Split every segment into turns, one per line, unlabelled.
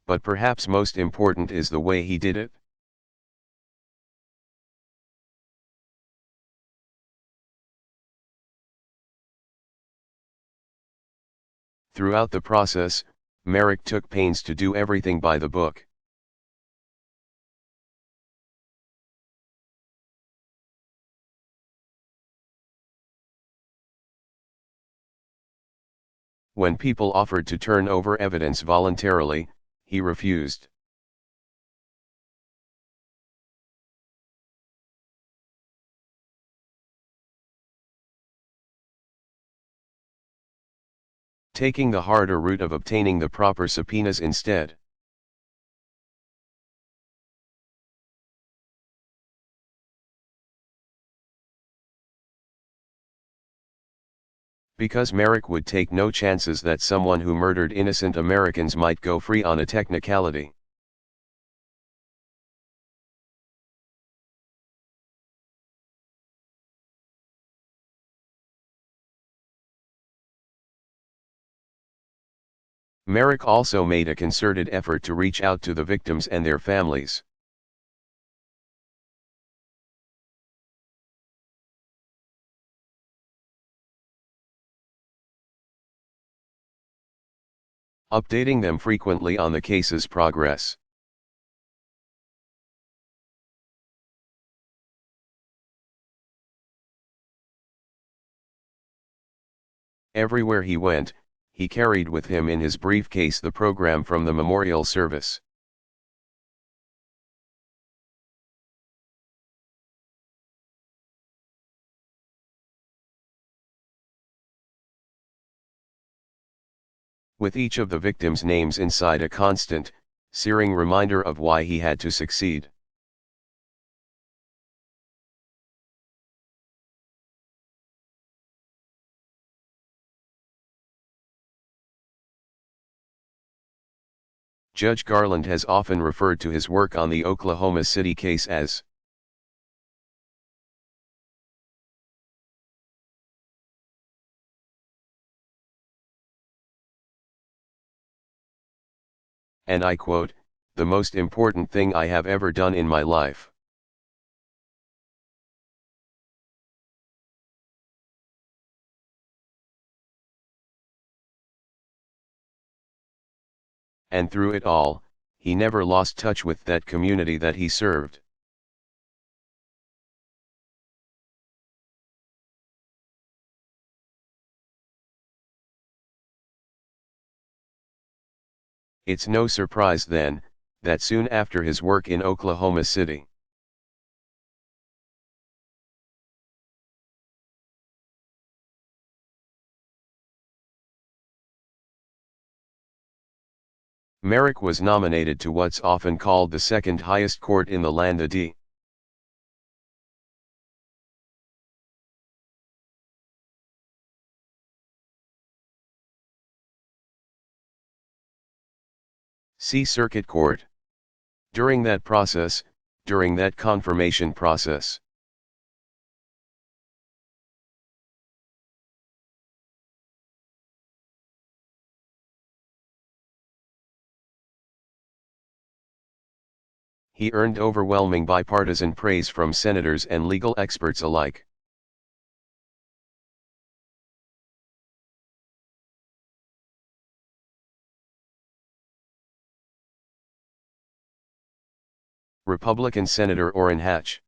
but perhaps most important is the way he did it. Throughout the process, Merrick took pains to do everything by the book. When people offered to turn over evidence voluntarily, he refused. Taking the harder route of obtaining the proper subpoenas instead. Because Merrick would take no chances that someone who murdered innocent Americans might go free on a technicality. Merrick also made a concerted effort to reach out to the victims and their families. Updating them frequently on the case's progress. Everywhere he went, he carried with him in his briefcase the program from the memorial service. With each of the victims' names inside a constant, searing reminder of why he had to succeed. Judge Garland has often referred to his work on the Oklahoma City case as and I quote, "the most important thing I have ever done in my life." And through it all, he never lost touch with that community that he served. It's no surprise then, that soon after his work in Oklahoma City, Merrick was nominated to what's often called the second highest court in the land, the D.C. Circuit Court. During that process, during that confirmation process, he earned overwhelming bipartisan praise from senators and legal experts alike. Republican Senator Orrin Hatch,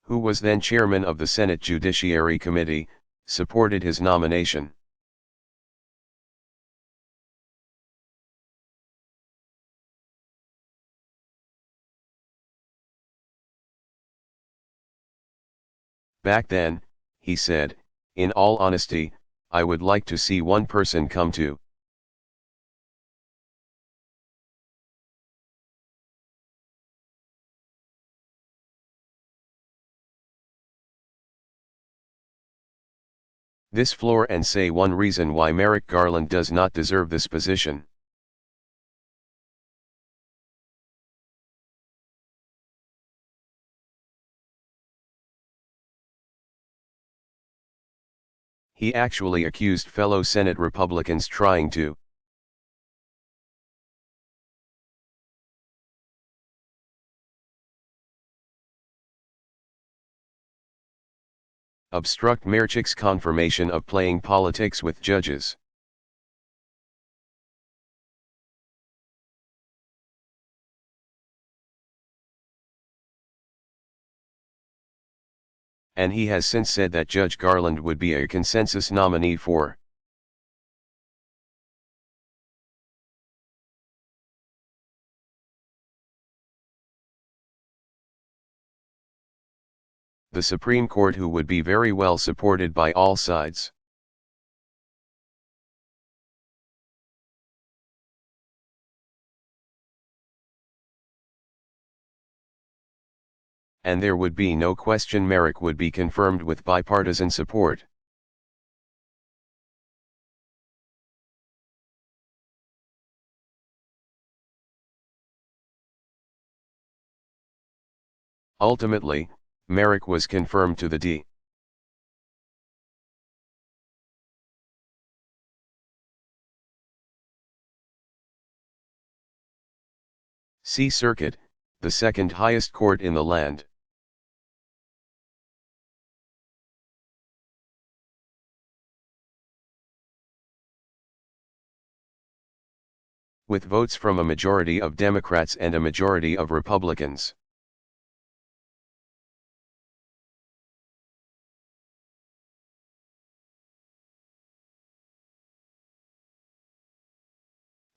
who was then chairman of the Senate Judiciary Committee, supported his nomination. Back then, he said, "In all honesty, I would like to see one person come to this floor and say one reason why Merrick Garland does not deserve this position." He actually accused fellow Senate Republicans trying to obstruct Merrick's confirmation of playing politics with judges. And he has since said that Judge Garland would be a consensus nominee for the Supreme Court, who would be very well supported by all sides. And there would be no question Merrick would be confirmed with bipartisan support. Ultimately, Merrick was confirmed to the D. C Circuit, the second highest court in the land. With votes from a majority of Democrats and a majority of Republicans.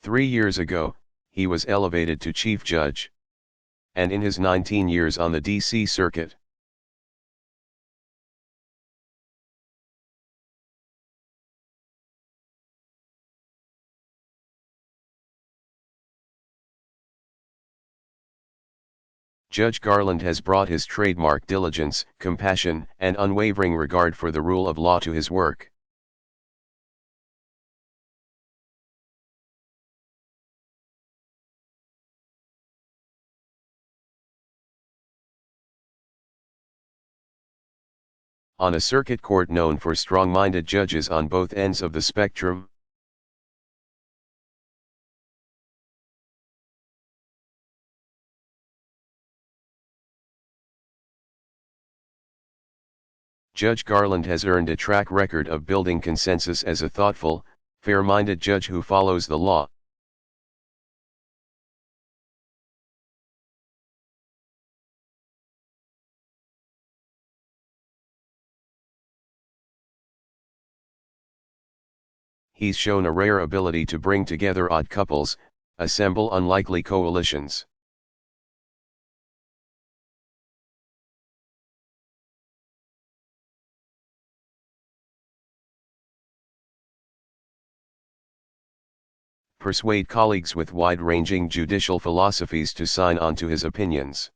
Three years ago, he was elevated to Chief Judge. And in his 19 years on the D.C. Circuit, Judge Garland has brought his trademark diligence, compassion, and unwavering regard for the rule of law to his work. On a circuit court known for strong-minded judges on both ends of the spectrum, Judge Garland has earned a track record of building consensus as a thoughtful, fair-minded judge who follows the law. He's shown a rare ability to bring together odd couples, assemble unlikely coalitions. Persuade colleagues with wide-ranging judicial philosophies to sign on to his opinions.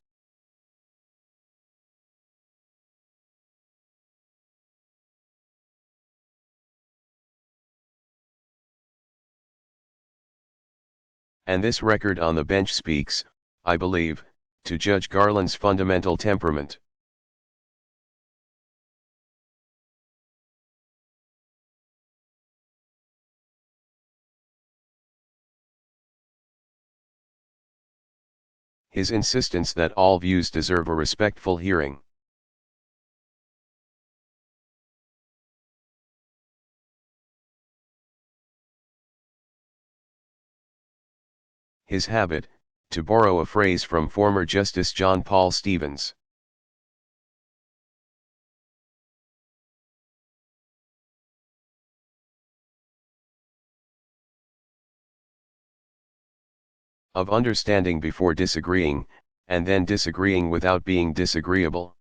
And this record on the bench speaks, I believe, to Judge Garland's fundamental temperament. His insistence that all views deserve a respectful hearing. His habit, to borrow a phrase from former Justice John Paul Stevens, of understanding before disagreeing, and then disagreeing without being disagreeable.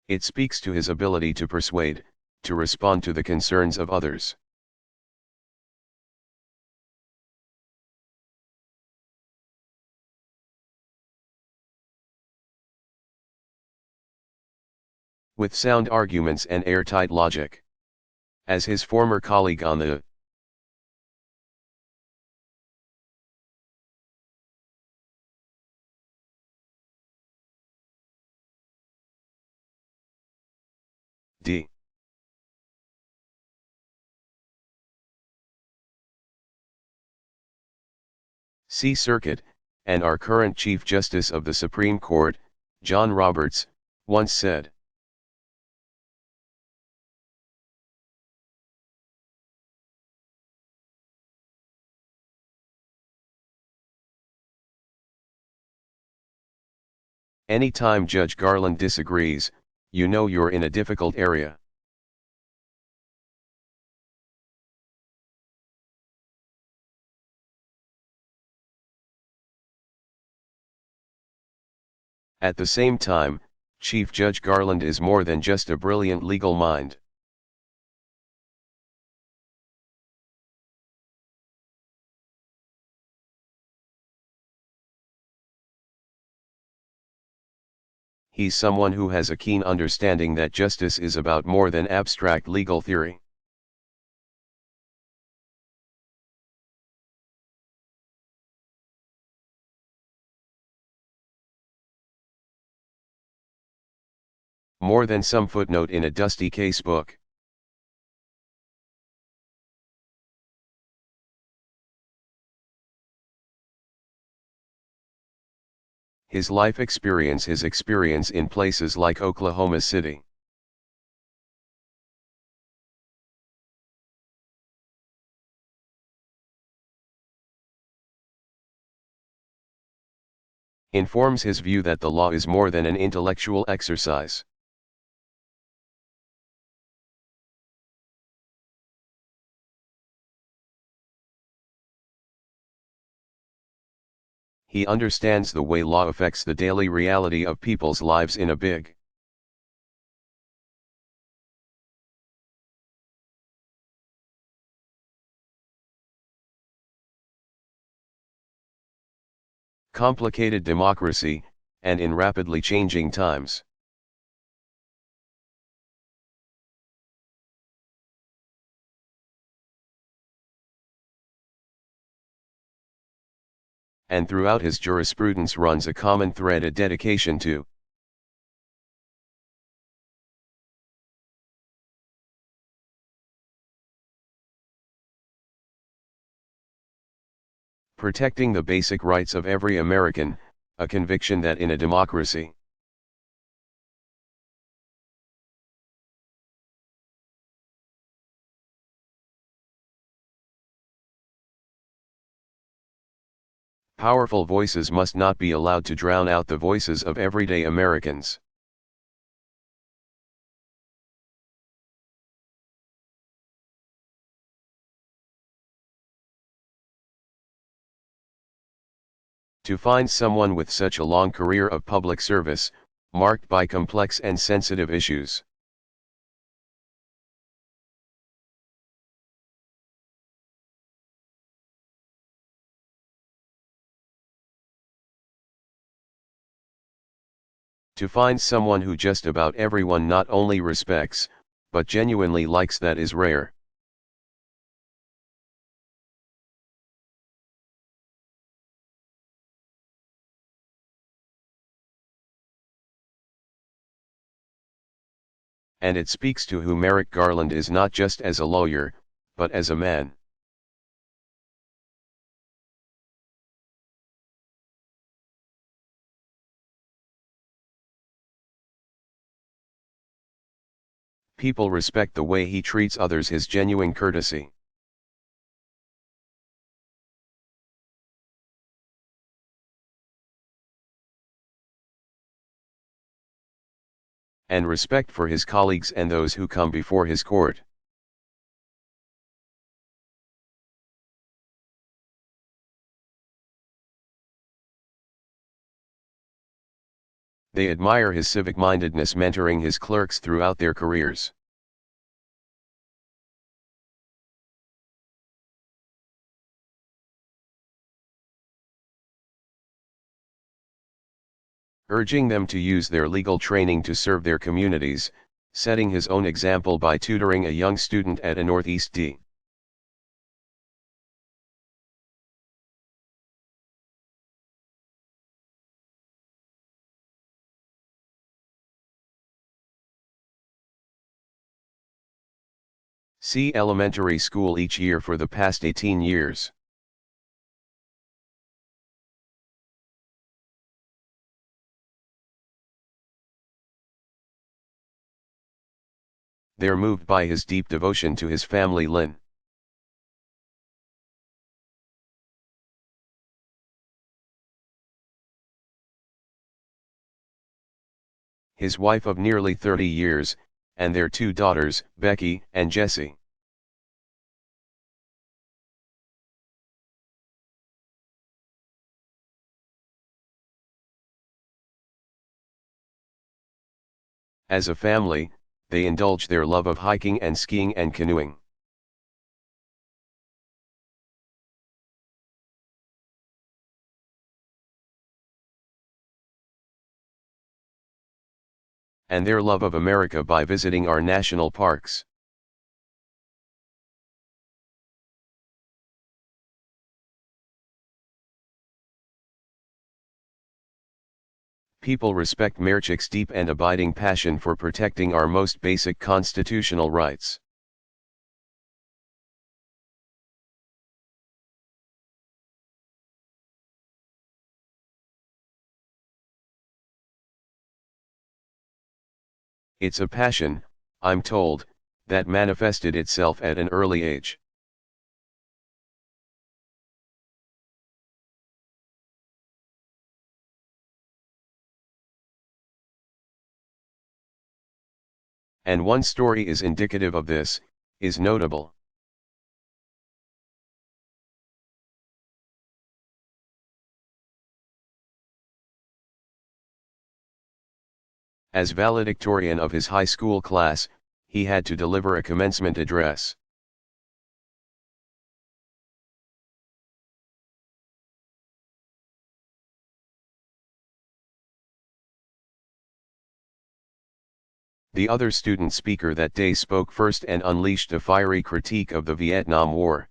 It speaks to his ability to persuade, to respond to the concerns of others. With sound arguments and airtight logic. As his former colleague on the C. Circuit, and our current Chief Justice of the Supreme Court, John Roberts, once said. Anytime Judge Garland disagrees, you know you're in a difficult area. At the same time, Chief Judge Garland is more than just a brilliant legal mind. He's someone who has a keen understanding that justice is about more than abstract legal theory. More than some footnote in a dusty casebook. His life experience, his experience in places like Oklahoma City. Informs his view that the law is more than an intellectual exercise. He understands the way law affects the daily reality of people's lives in a big, complicated democracy, and in rapidly changing times. And throughout his jurisprudence runs a common thread, a dedication to protecting the basic rights of every American, a conviction that in a democracy, powerful voices must not be allowed to drown out the voices of everyday Americans. To find someone with such a long career of public service, marked by complex and sensitive issues. To find someone who just about everyone not only respects, but genuinely likes, that is rare. And it speaks to who Merrick Garland is, not just as a lawyer, but as a man. People respect the way he treats others, his genuine courtesy. And respect for his colleagues and those who come before his court. They admire his civic-mindedness, mentoring his clerks throughout their careers. Urging them to use their legal training to serve their communities, setting his own example by tutoring a young student at a Northeast D. C elementary school each year for the past 18 years. they're moved by his deep devotion to his family Lin. His wife of nearly 30 years, and their two daughters, Becky and Jessie. As a family, they indulge their love of hiking and skiing and canoeing. And their love of America by visiting our national parks. People respect Merchik's deep and abiding passion for protecting our most basic constitutional rights. It's a passion, I'm told, that manifested itself at an early age. And one story is indicative of this, is notable. As valedictorian of his high school class, he had to deliver a commencement address. The other student speaker that day spoke first and unleashed a fiery critique of the Vietnam War.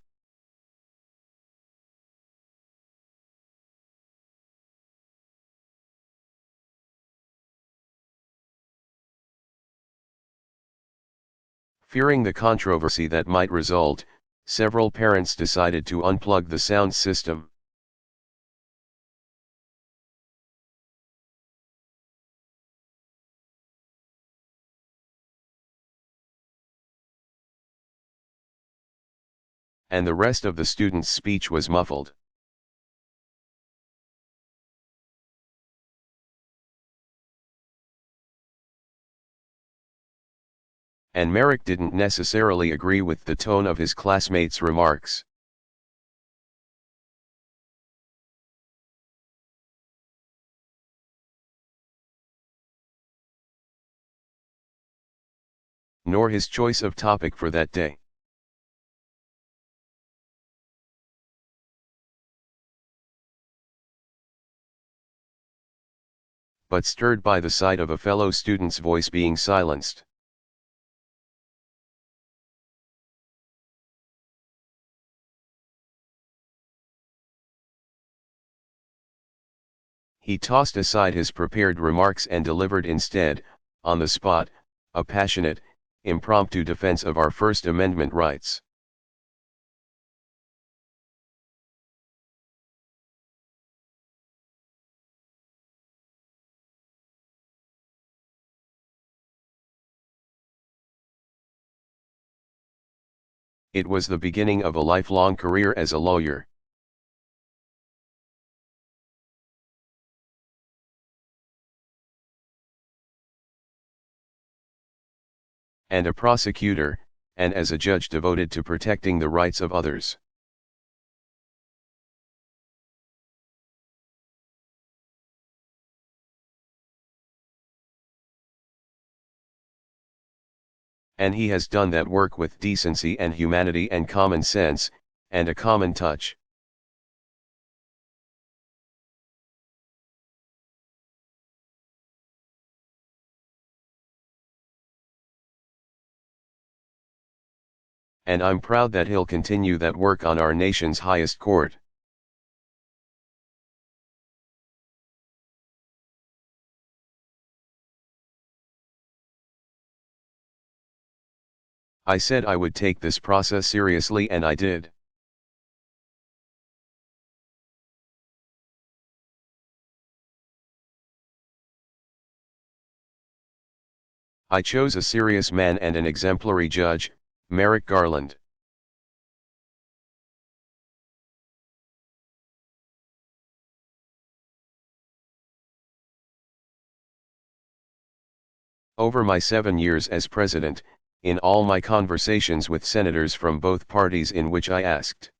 Fearing the controversy that might result, several parents decided to unplug the sound system. And the rest of the student's speech was muffled. And Merrick didn't necessarily agree with the tone of his classmates' remarks. Nor his choice of topic for that day. But stirred by the sight of a fellow student's voice being silenced. He tossed aside his prepared remarks and delivered instead, on the spot, a passionate, impromptu defense of our First Amendment rights. It was the beginning of a lifelong career as a lawyer. And a prosecutor, and as a judge devoted to protecting the rights of others. And he has done that work with decency and humanity and common sense, and a common touch. And I'm proud that he'll continue that work on our nation's highest court. I said I would take this process seriously and I did. I chose a serious man and an exemplary judge, Merrick Garland. Over my 7 years as president, in all my conversations with senators from both parties in which I asked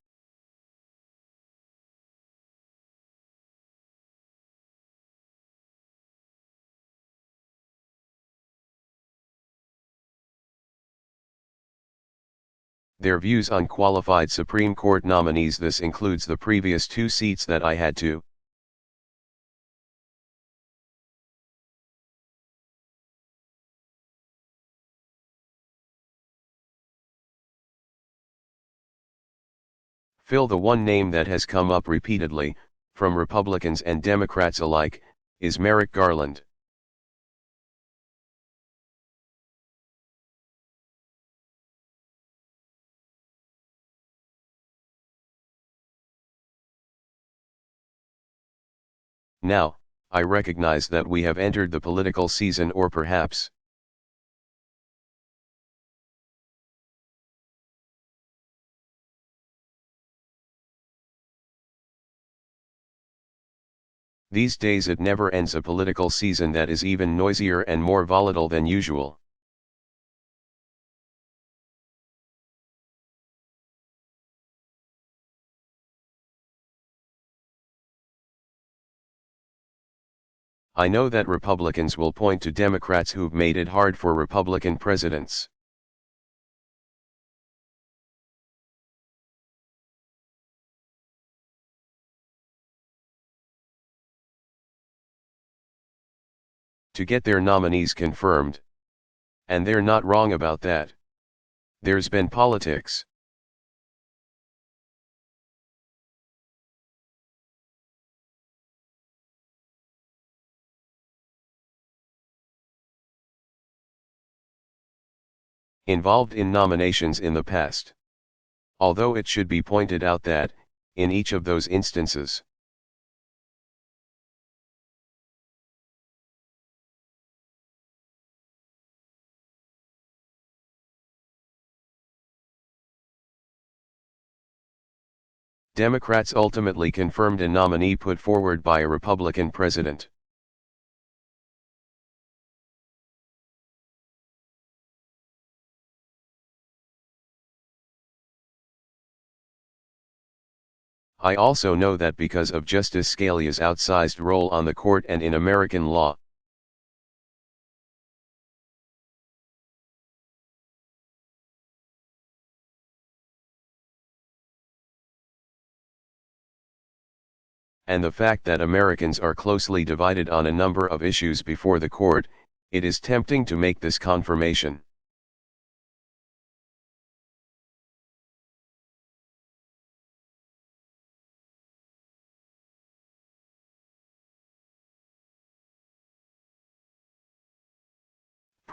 their views on qualified Supreme Court nominees, this includes the previous 2 seats that I had to fill, the one name that has come up repeatedly, from Republicans and Democrats alike, is Merrick Garland. Now, I recognize that we have entered the political season, or perhaps these days it never ends, a political season that is even noisier and more volatile than usual. I know that Republicans will point to Democrats who've made it hard for Republican presidents. To get their nominees confirmed. And they're not wrong about that. There's been politics involved in nominations in the past. Although it should be pointed out that, in each of those instances, Democrats ultimately confirmed a nominee put forward by a Republican president. I also know that because of Justice Scalia's outsized role on the court and in American law, and the fact that Americans are closely divided on a number of issues before the court, it is tempting to make this confirmation.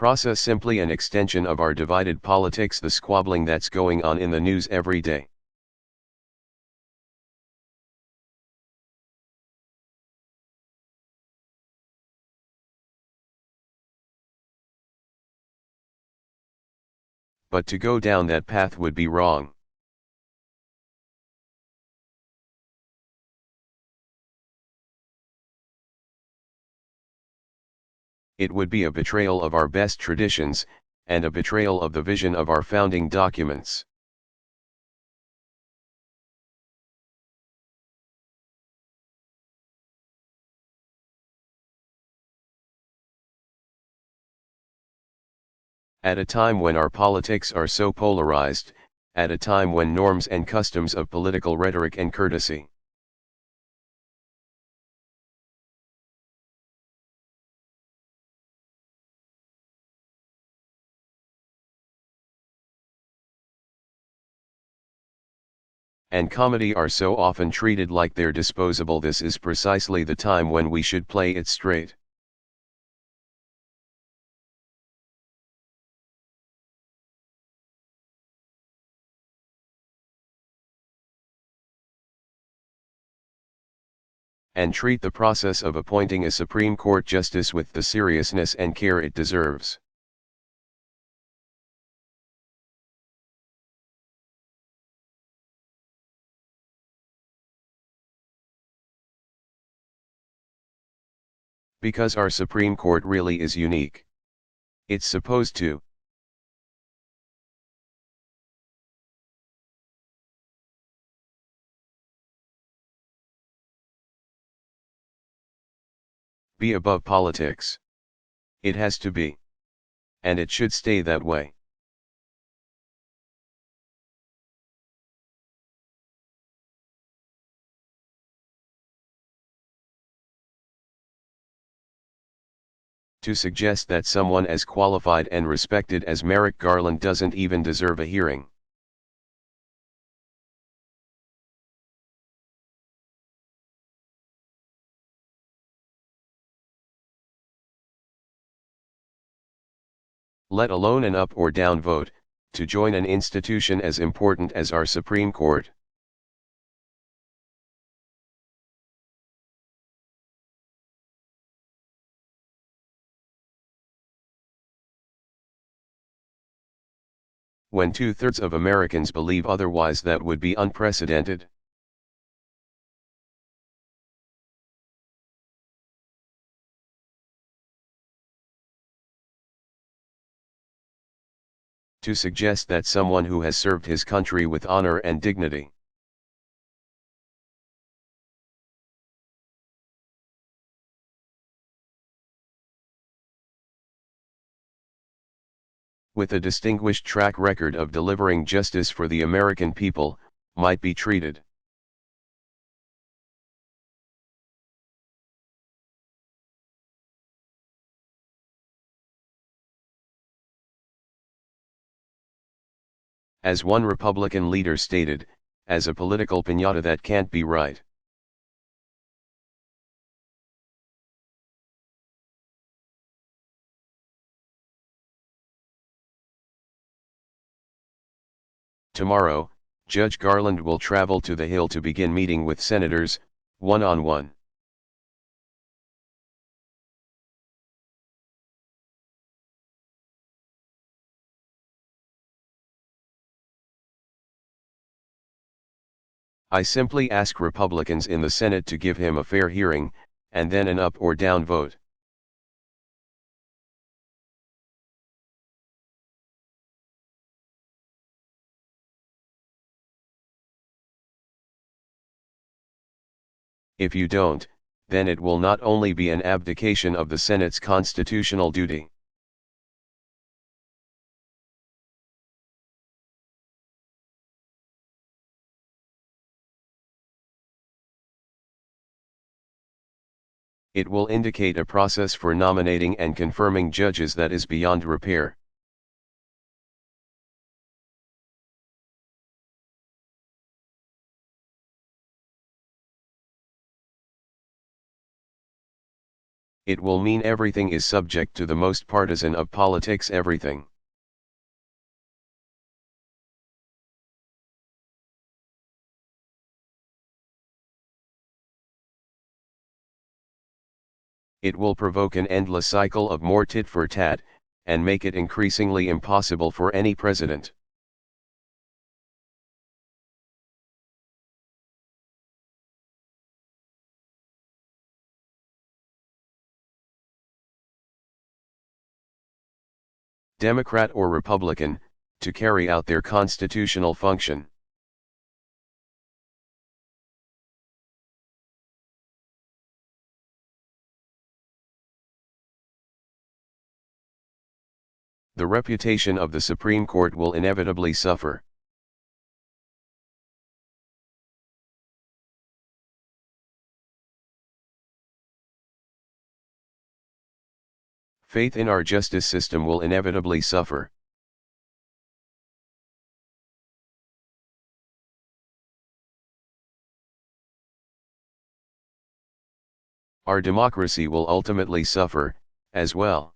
Process simply an extension of our divided politics, the squabbling that's going on in the news every day. But to go down that path would be wrong. It would be a betrayal of our best traditions, and a betrayal of the vision of our founding documents. At a time when our politics are so polarized, at a time when norms and customs of political rhetoric and courtesy and comedy are so often treated like they're disposable, this is precisely the time when we should play it straight. And treat the process of appointing a Supreme Court justice with the seriousness and care it deserves. Because our Supreme Court really is unique. It's supposed to be above politics. It has to be. And it should stay that way. To suggest that someone as qualified and respected as Merrick Garland doesn't even deserve a hearing. Let alone an up or down vote, to join an institution as important as our Supreme Court. When 2/3 of Americans believe otherwise, that would be unprecedented. To suggest that someone who has served his country with honor and dignity, with a distinguished track record of delivering justice for the American people, might be treated as one Republican leader stated, as a political piñata that can't be right. Tomorrow, Judge Garland will travel to the Hill to begin meeting with senators, one-on-one. I simply ask Republicans in the Senate to give him a fair hearing, and then an up or down vote. If you don't, then it will not only be an abdication of the Senate's constitutional duty. It will indicate a process for nominating and confirming judges that is beyond repair. It will mean everything is subject to the most partisan of politics, everything. It will provoke an endless cycle of more tit for tat, and make it increasingly impossible for any president Democrat or Republican, to carry out their constitutional function. The reputation of the Supreme Court will inevitably suffer. Faith in our justice system will inevitably suffer. Our democracy will ultimately suffer, as well.